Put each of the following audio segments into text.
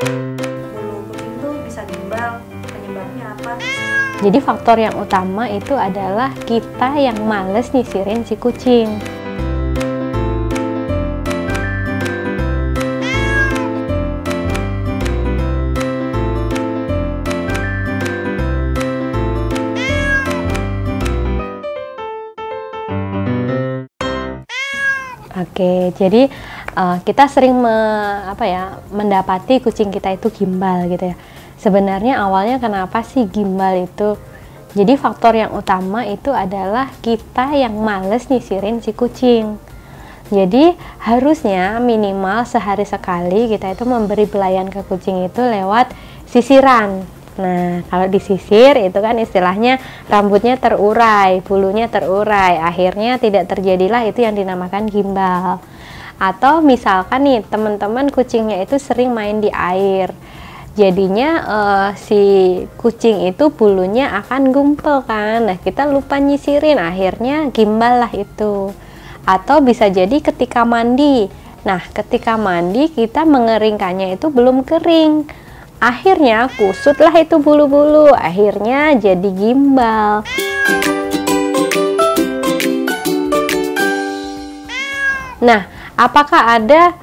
Bulu kucing tuh bisa gimbal, penyebabnya apa? Jadi faktor yang utama itu adalah kita yang males nyisirin si kucing. Oke, jadi kita sering mendapati kucing kita itu gimbal gitu ya. Sebenarnya awalnya kenapa sih gimbal itu? Jadi faktor yang utama itu adalah kita yang males nyisirin si kucing. Jadi harusnya minimal sehari sekali kita itu memberi belayan ke kucing itu lewat sisiran. Nah, kalau disisir itu kan istilahnya rambutnya terurai, bulunya terurai, akhirnya tidak terjadilah itu yang dinamakan gimbal. Atau misalkan nih teman-teman kucingnya itu sering main di air, jadinya si kucing itu bulunya akan gumpel kan. Nah, kita lupa nyisirin, akhirnya gimbal lah itu. Atau bisa jadi ketika mandi. Nah, ketika mandi kita mengeringkannya itu belum kering, akhirnya kusutlah itu bulu-bulu, akhirnya jadi gimbal. Nah, apakah ada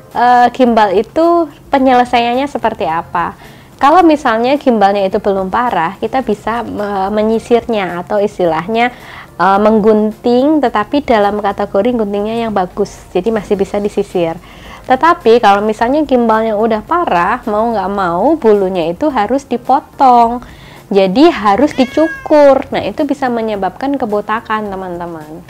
gimbal itu penyelesaiannya seperti apa? Kalau misalnya gimbalnya itu belum parah, kita bisa menyisirnya atau istilahnya menggunting, tetapi dalam kategori guntingnya yang bagus, jadi masih bisa disisir. Tetapi kalau misalnya gimbalnya udah parah, mau nggak mau bulunya itu harus dipotong, jadi harus dicukur. Nah, itu bisa menyebabkan kebotakan, teman-teman.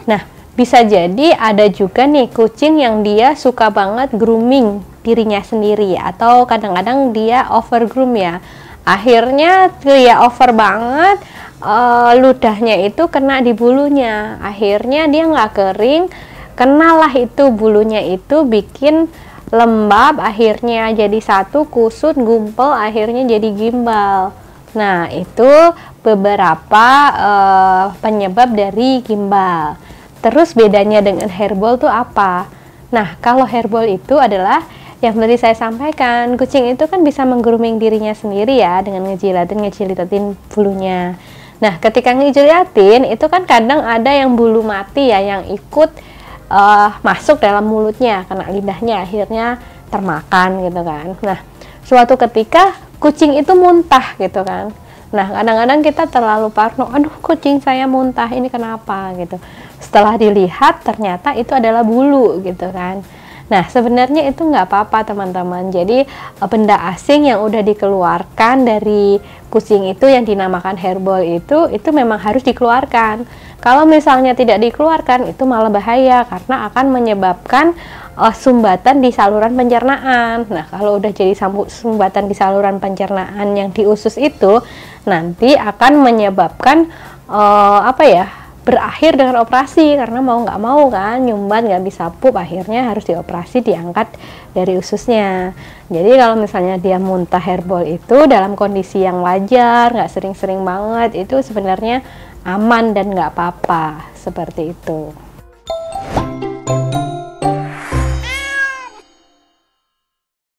Nah, bisa jadi ada juga nih kucing yang dia suka banget grooming dirinya sendiri, atau kadang-kadang dia over groom ya. Akhirnya dia over banget, ludahnya itu kena di bulunya, akhirnya dia nggak kering, kenalah itu bulunya itu bikin lembab, akhirnya jadi satu, kusut, gumpel, akhirnya jadi gimbal. Nah, itu beberapa penyebab dari gimbal. Terus bedanya dengan hairball tuh apa? Nah, kalau hairball itu adalah yang tadi saya sampaikan, kucing itu kan bisa menggrooming dirinya sendiri ya, dengan ngejilitatin bulunya. Nah, ketika ngejilitin itu kan kadang ada yang bulu mati ya, yang ikut masuk dalam mulutnya, kena lidahnya, akhirnya termakan gitu kan. Nah, suatu ketika kucing itu muntah gitu kan. Nah, kadang-kadang kita terlalu parno, aduh kucing saya muntah, ini kenapa gitu. Setelah dilihat ternyata itu adalah bulu gitu kan. Nah, sebenarnya itu nggak apa-apa, teman-teman. Jadi benda asing yang udah dikeluarkan dari kucing itu yang dinamakan hairball itu memang harus dikeluarkan. Kalau misalnya tidak dikeluarkan, itu malah bahaya karena akan menyebabkan sumbatan di saluran pencernaan. Nah, kalau udah jadi sumbatan di saluran pencernaan yang di usus itu, nanti akan menyebabkan berakhir dengan operasi, karena mau nggak mau kan nyumbat, nggak bisa pup, akhirnya harus dioperasi, diangkat dari ususnya. Jadi kalau misalnya dia muntah hairball itu dalam kondisi yang wajar, nggak sering-sering banget, itu sebenarnya aman dan nggak apa-apa, seperti itu.